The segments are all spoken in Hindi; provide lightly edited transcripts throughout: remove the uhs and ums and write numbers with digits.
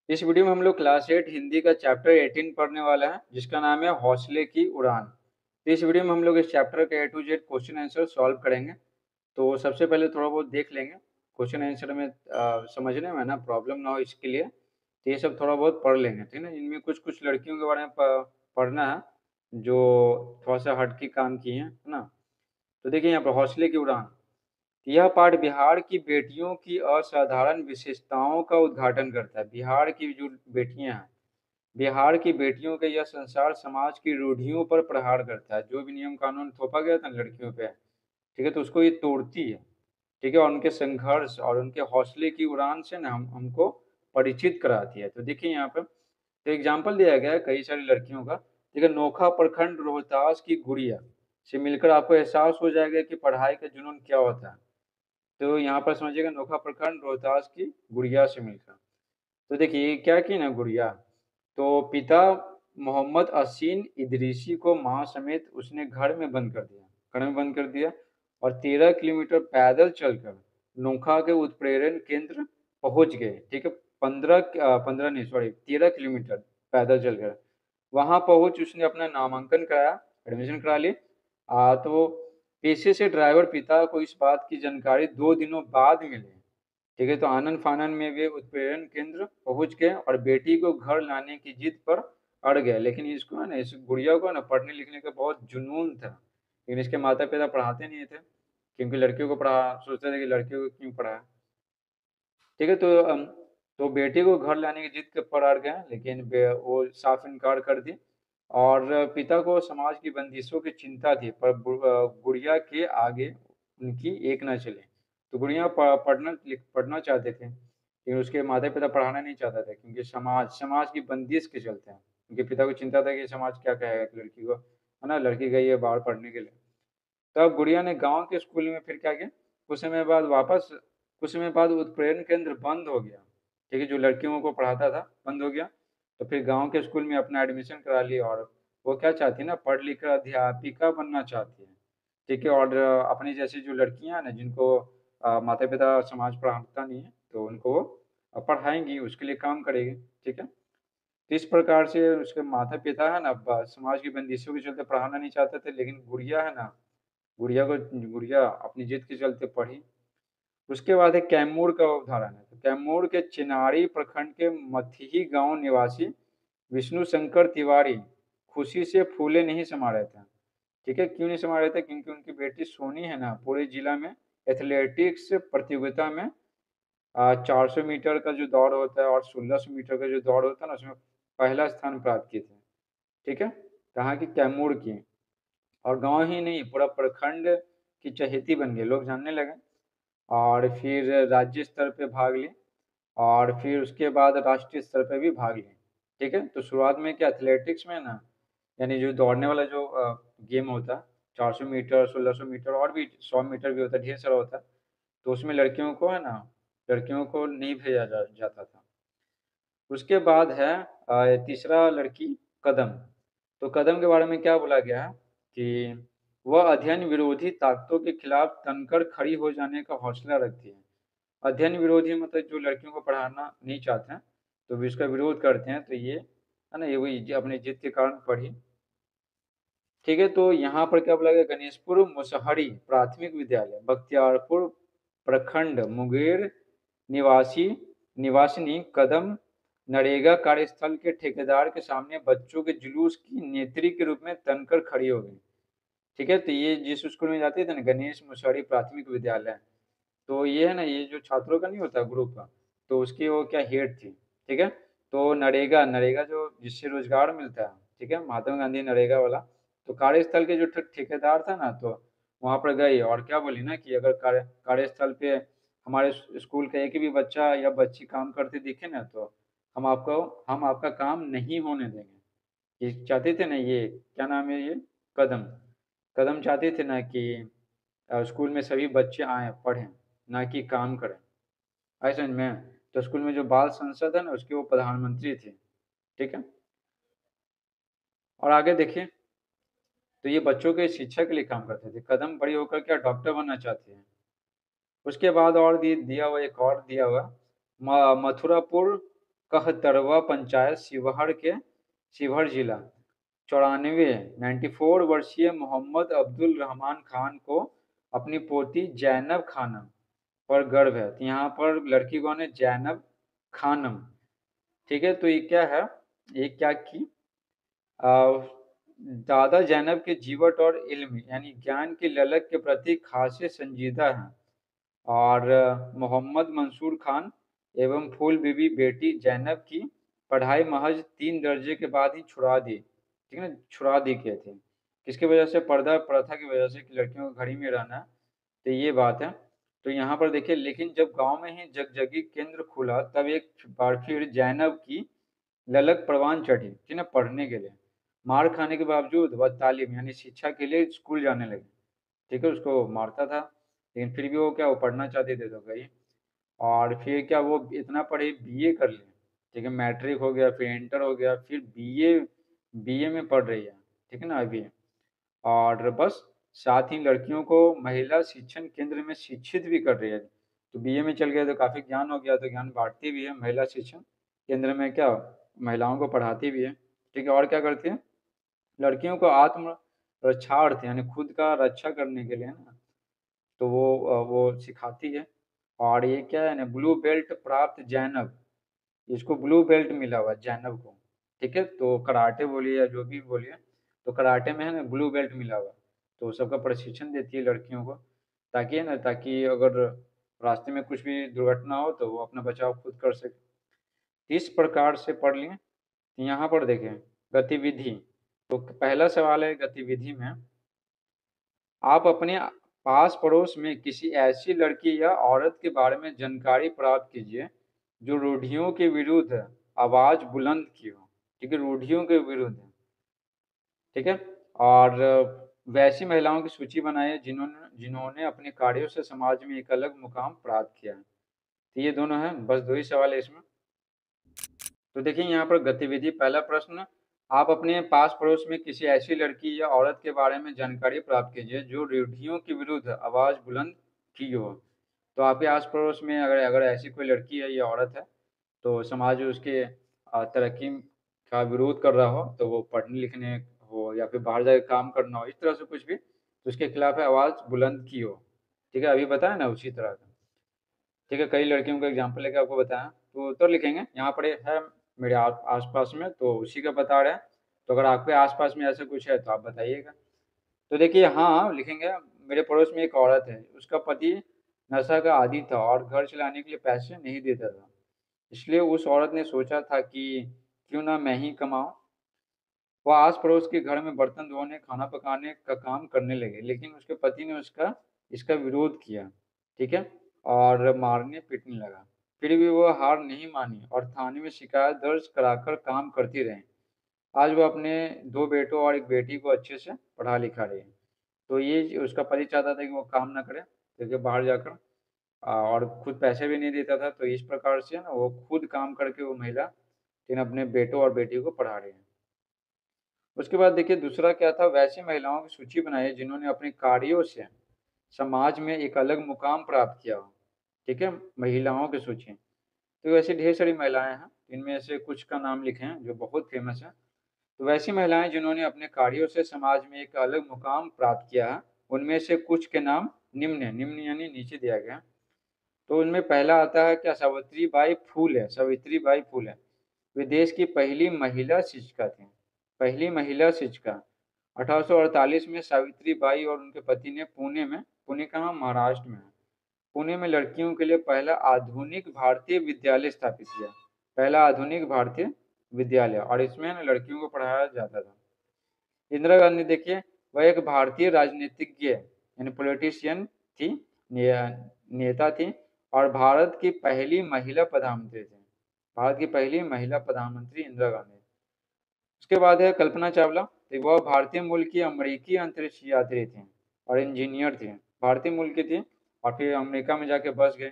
इस वीडियो में हम लोग क्लास 8 हिंदी का चैप्टर 18 पढ़ने वाला है जिसका नाम है हौसले की उड़ान। तो इस वीडियो में हम लोग इस चैप्टर के A to Z question answer solve करेंगे। तो सबसे पहले थोड़ा बहुत देख लेंगे क्वेश्चन आंसर में समझने में ना प्रॉब्लम ना हो इसके लिए। तो ये सब थोड़ा बहुत पढ़ लेंगे, ठीक है ना। इनमें कुछ कुछ लड़कियों के बारे में पढ़ना है जो थोड़ा सा हट के काम किए हैं, है ना। तो देखिए यहाँ पर हौसले की उड़ान, यह पाठ बिहार की बेटियों की असाधारण विशेषताओं का उद्घाटन करता है। बिहार की जो बेटियां हैं, बिहार की बेटियों के यह संसार समाज की रूढ़ियों पर प्रहार करता है। जो भी नियम कानून थोपा गया था लड़कियों पे, ठीक है, तो उसको ये तोड़ती है। ठीक है, और उनके संघर्ष और उनके हौसले की उड़ान से ना हमको परिचित कराती है। तो देखिए यहाँ पे तो एग्जाम्पल दिया गया है कई सारी लड़कियों का। देखिए, नोखा प्रखंड रोहतास की गुड़िया से मिलकर आपको एहसास हो जाएगा कि पढ़ाई का जुनून क्या होता है। तो यहाँ पर समझिएगा, नोखा प्रखंड रोहतास की गुड़िया से मिलकर। तो देखिए ये क्या की ना गुड़िया, तो पिता मोहम्मद असीन इदरीसी को माँ समेत उसने घर में बंद कर दिया, घर में बंद कर दिया, और 13 किलोमीटर पैदल चलकर नोखा के उत्प्रेरण केंद्र पहुंच गए। ठीक है, 15 नहीं, सॉरी, 13 किलोमीटर पैदल चलकर वहां पहुंच उसने अपना नामांकन कराया, एडमिशन करा ली। तो पेशे से ड्राइवर पिता को इस बात की जानकारी 2 दिनों बाद मिली। ठीक है, तो आनन फानन में वे उत्प्रेरण केंद्र पहुंच गए और बेटी को घर लाने की जिद पर अड़ गए। लेकिन इसको है ना, इस गुड़िया को ना पढ़ने लिखने का बहुत जुनून था, लेकिन इसके माता पिता पढ़ाते नहीं थे, क्योंकि लड़कियों को पढ़ा सोचते थे कि लड़कियों को क्यों पढ़ाए। ठीक है, तो बेटे को घर लाने की जिद पर अड़ गए, लेकिन वो साफ इनकार कर दी। और पिता को समाज की बंदिशों की चिंता थी, पर गुड़िया के आगे उनकी एक न चले। तो गुड़िया पढ़ना चाहते थे, लेकिन उसके माता पिता पढ़ाना नहीं चाहता था, क्योंकि समाज समाज की बंदिश के चलते हैं। उनके पिता को चिंता था कि समाज क्या कहेगा कि लड़की को, है ना, लड़की गई है बाहर पढ़ने के लिए। तब गुड़िया ने गांव के स्कूल में फिर क्या किया, कुछ समय बाद उत्प्रेरण केंद्र बंद हो गया। ठीक है, जो लड़कियों को पढ़ाता था बंद हो गया। तो फिर गांव के स्कूल में अपना एडमिशन करा लिया, और वो क्या चाहती है ना, पढ़ लिख कर अध्यापिका बनना चाहती है। ठीक है, और अपनी जैसी जो लड़कियां हैं ना, जिनको माता पिता समाज पढ़ाता नहीं है, तो उनको वो पढ़ाएंगी, उसके लिए काम करेगी। ठीक है, तो इस प्रकार से उसके माता पिता है ना, समाज की बंदिशों के चलते पढ़ाना नहीं चाहते थे, लेकिन गुड़िया है ना, गुड़िया अपनी जिद के चलते पढ़ी। उसके बाद है कैमूर का उदाहरण है। तो कैमूर के चिनारी प्रखंड के मथिही गांव निवासी विष्णु शंकर तिवारी खुशी से फूले नहीं समा रहे थे। ठीक है, क्यों नहीं समा रहे थे, क्योंकि उनकी बेटी सोनी है ना, पूरे जिला में एथलेटिक्स प्रतियोगिता में 400 मीटर का जो दौड़ होता है और 1600 मीटर का जो दौड़ होता है ना, उसमें पहला स्थान प्राप्त किए थे। ठीक है, कहाँ की, कैमूर की। और गांव ही नहीं, पूरा प्रखंड की चहेती बन गई, लोग जानने लगे। और फिर राज्य स्तर पे भाग ली, और फिर उसके बाद राष्ट्रीय स्तर पे भी भाग ली। ठीक है, तो शुरुआत में क्या, एथलेटिक्स में ना, यानी जो दौड़ने वाला जो गेम होता है, 400 मीटर, 1600 मीटर, और भी 100 मीटर भी होता है, ढेर सारा होता है। तो उसमें लड़कियों को है ना, लड़कियों को नहीं भेजा जाता था। उसके बाद है तीसरा लड़की, कदम। तो कदम के बारे में क्या बोला गया है कि वह अध्ययन विरोधी ताकतों के खिलाफ तनकर खड़ी हो जाने का हौसला रखती है। अध्ययन विरोधी मतलब जो लड़कियों को पढ़ाना नहीं चाहते हैं, तो भी इसका विरोध करते हैं। तो ये है ना, ये वही अपनी जिद के कारण पढ़ी। ठीक है, तो यहाँ पर क्या बोला गया, गणेशपुर मुसहरी प्राथमिक विद्यालय बख्तियारपुर प्रखंड मुंगेर निवासी निवासिनी कदम नरेगा कार्यस्थल के ठेकेदार के सामने बच्चों के जुलूस की नेत्री के रूप में तनकर खड़ी हो गई। ठीक है, तो ये जिस स्कूल में जाते थे ना, गणेश मुसहरी प्राथमिक विद्यालय, तो ये है ना, ये जो छात्रों का नहीं होता ग्रुप का, तो उसकी वो क्या हेड थी। ठीक है, तो नरेगा नरेगा जो जिससे रोजगार मिलता है, ठीक है, महात्मा गांधी नरेगा वाला। तो कार्यस्थल के जो ठेकेदार था ना, तो वहां पर गई और क्या बोली ना कि अगर कार्यस्थल पे हमारे स्कूल का एक भी बच्चा या बच्ची काम करते दिखे ना, तो हम आपका काम नहीं होने देंगे। ये चाहते थे ना, ये क्या नाम है, ये कदम कदम चाहते थे ना कि स्कूल में सभी बच्चे आए पढ़ें, ना कि काम करें। ऐसा में तो स्कूल में जो बाल संसद है ना, उसके वो प्रधानमंत्री थे। ठीक है, और आगे देखिए, तो ये बच्चों के शिक्षा के लिए काम करते थे। कदम बड़ी होकर क्या डॉक्टर बनना चाहते हैं। उसके बाद और दिया हुआ, एक और दिया हुआ, मथुरापुर कहतरवा पंचायत शिवहर जिला। 94 वर्षीय मोहम्मद अब्दुल रहमान खान को अपनी पोती जैनब खानम पर गर्व है। तो यहाँ पर लड़की कौन है? जैनब खानम। ठीक है, तो ये क्या है, ये क्या की दादा जैनब के जीवट और इल्म यानी ज्ञान की ललक के प्रति खासे संजीदा हैं। और मोहम्मद मंसूर खान एवं फूल बीबी बेटी जैनब की पढ़ाई महज 3 दर्जे के बाद ही छुड़ा दी, ठीक है ना, छुड़ा दी गए थे। किसकी वजह से? पर्दा प्रथा की वजह से, कि लड़कियों को घर ही में रहना है। तो ये बात है। तो यहाँ पर देखिए, लेकिन जब गांव में ही जगजगी केंद्र खुला तब एक बार फिर जैनब की ललक परवान चढ़ी, ठीक है ना, पढ़ने के लिए। मार खाने के बावजूद वह तालीम यानी शिक्षा के लिए स्कूल जाने लगी। ठीक है, उसको मारता था लेकिन फिर भी वो क्या, वो पढ़ना चाहती थी तो गई। और फिर क्या, वो इतना पढ़ी, बीए कर ली। ठीक है, मैट्रिक हो गया, फिर इंटर हो गया, फिर बीए बीए में पढ़ रही है, ठीक है ना अभी। और बस साथ ही लड़कियों को महिला शिक्षण केंद्र में शिक्षित भी कर रही है। तो बीए में चल गया तो काफ़ी ज्ञान हो गया, तो ज्ञान बांटती भी है महिला शिक्षण केंद्र में, क्या महिलाओं को पढ़ाती भी है। ठीक है, और क्या करती है, लड़कियों को आत्म रक्षार्थ यानी खुद का रक्षा करने के लिए ना, तो वो सिखाती है। और ये क्या है ना, ब्लू बेल्ट प्राप्त जैनब, इसको ब्लू बेल्ट मिला हुआ है जैनब को। ठीक है, तो कराटे बोलिए या जो भी बोलिए, तो कराटे में है ना ब्लू बेल्ट मिला हुआ है। तो सबका प्रशिक्षण देती है लड़कियों को, ताकि है ना, ताकि अगर रास्ते में कुछ भी दुर्घटना हो तो वो अपना बचाव खुद कर सके। इस प्रकार से पढ़ लिए। यहाँ पर देखें गतिविधि। तो पहला सवाल है गतिविधि में, आप अपने पास पड़ोस में किसी ऐसी लड़की या औरत के बारे में जानकारी प्राप्त कीजिए जो रूढ़ियों के विरुद्ध आवाज बुलंद की हो। ठीक है, रूढ़ियों के विरुद्ध, ठीक है। और वैसी महिलाओं की सूची बनाइए जिन्होंने जिन्होंने अपने कार्यों से समाज में एक अलग मुकाम प्राप्त किया है। तो ये दोनों हैं, बस 2 ही सवाल है इसमें। तो देखिए यहाँ पर गतिविधि, पहला प्रश्न, आप अपने पास पड़ोस में किसी ऐसी लड़की या औरत के बारे में जानकारी प्राप्त कीजिए जो रूढ़ियों के विरुद्ध आवाज बुलंद की हो। तो आपके आस पड़ोस में अगर अगर ऐसी कोई लड़की है या औरत है, तो समाज उसके तरक्की का विरोध कर रहा हो, तो वो पढ़ने लिखने हो या फिर बाहर जाकर काम करना हो, इस तरह से कुछ भी, तो उसके खिलाफ आवाज़ बुलंद की हो। ठीक है, अभी बताया ना उसी तरह का। ठीक है, कई लड़कियों का एग्जाम्पल लेके आपको बताया, तो उत्तर लिखेंगे। यहाँ पर है मेरे आसपास में, तो उसी का बता रहे हैं। तो अगर आपके आसपास में ऐसा कुछ है तो आप बताइएगा। तो देखिए, हाँ लिखेंगे, मेरे पड़ोस में एक औरत है, उसका पति नशा का आदी था और घर चलाने के लिए पैसे नहीं देता था। इसलिए उस औरत ने सोचा था कि क्यों ना मैं ही कमाऊं। वह आस पड़ोस के घर में बर्तन धोने, खाना पकाने का काम करने लगे, लेकिन उसके पति ने उसका इसका विरोध किया। ठीक है, और मारने पीटने लगा। फिर भी वह हार नहीं मानी और थाने में शिकायत दर्ज कराकर काम करती रही। आज वो अपने 2 बेटों और 1 बेटी को अच्छे से पढ़ा लिखा रही है। तो ये उसका पति चाहता था कि वो काम ना करे, क्योंकि बाहर जाकर और खुद पैसे भी नहीं देता था। तो इस प्रकार से ना वो खुद काम करके वो महिला लेकिन अपने बेटों और बेटी को पढ़ा रही है। उसके बाद देखिए दूसरा क्या था, वैसी महिलाओं की सूची बनाइए जिन्होंने अपने कार्यों से समाज में एक अलग मुकाम प्राप्त किया हो। ठीक है, महिलाओं की सूची। तो वैसे ढेर सारी महिलाएं हैं, इनमें से कुछ का नाम लिखें जो बहुत फेमस है। तो वैसी महिलाएं जिन्होंने अपने कार्यों से समाज में एक अलग मुकाम प्राप्त किया है, उनमें से कुछ के नाम निम्न है। निम्न यानी नीचे दिया गया। तो उनमें पहला आता है क्या, सावित्रीबाई फूले। सावित्रीबाई फूले वे देश की पहली महिला शिक्षिका थी। पहली महिला शिक्षिका 1848 में सावित्रीबाई और उनके पति ने पुणे कहाँ, महाराष्ट्र में, पुणे में लड़कियों के लिए पहला आधुनिक भारतीय विद्यालय स्थापित किया। पहला आधुनिक भारतीय विद्यालय, और इसमें ना लड़कियों को पढ़ाया जाता था। इंदिरा गांधी देखिए, वह एक भारतीय राजनीतिज्ञ यानी पॉलिटिशियन थी, नेता थी, और भारत की पहली महिला प्रधानमंत्री थी। भारत की पहली महिला प्रधानमंत्री इंदिरा गांधी। उसके बाद है कल्पना चावला। तो वह भारतीय मूल की अमेरिकी अंतरिक्ष यात्री थी और इंजीनियर थी। भारतीय मूल की थी और फिर अमेरिका में जाके बस गए।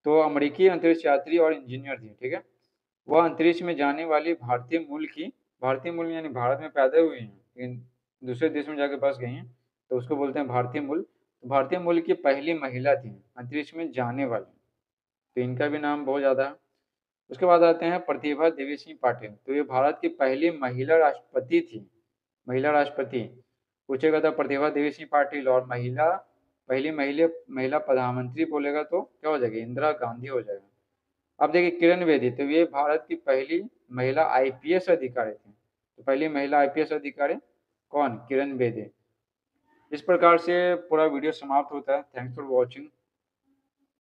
तो अमेरिकी अंतरिक्ष यात्री और इंजीनियर थी। ठीक है, वह अंतरिक्ष में जाने वाली भारतीय मूल यानी भारत में पैदा हुई हैं लेकिन दूसरे देश में जाके बस गई हैं, तो उसको बोलते हैं भारतीय मूल। तो भारतीय मूल की पहली महिला थी अंतरिक्ष में जाने वाली। तो इनका भी नाम बहुत ज़्यादा है। उसके बाद आते हैं प्रतिभा देवी सिंह पाटिल, तो ये भारत की पहली महिला राष्ट्रपति थी, महिला राष्ट्रपति। पूछेगा तो प्रतिभा देवी सिंह पाटिल, और पहली महिला प्रधानमंत्री बोलेगा तो क्या हो जाएगी, इंदिरा गांधी हो जाएगा। अब देखिए किरण बेदी, तो ये भारत की पहली महिला आईपीएस अधिकारी थी। तो पहली महिला आईपीएस अधिकारी कौन, किरण बेदी। इस प्रकार से पूरा वीडियो समाप्त होता है। Thanks for watching.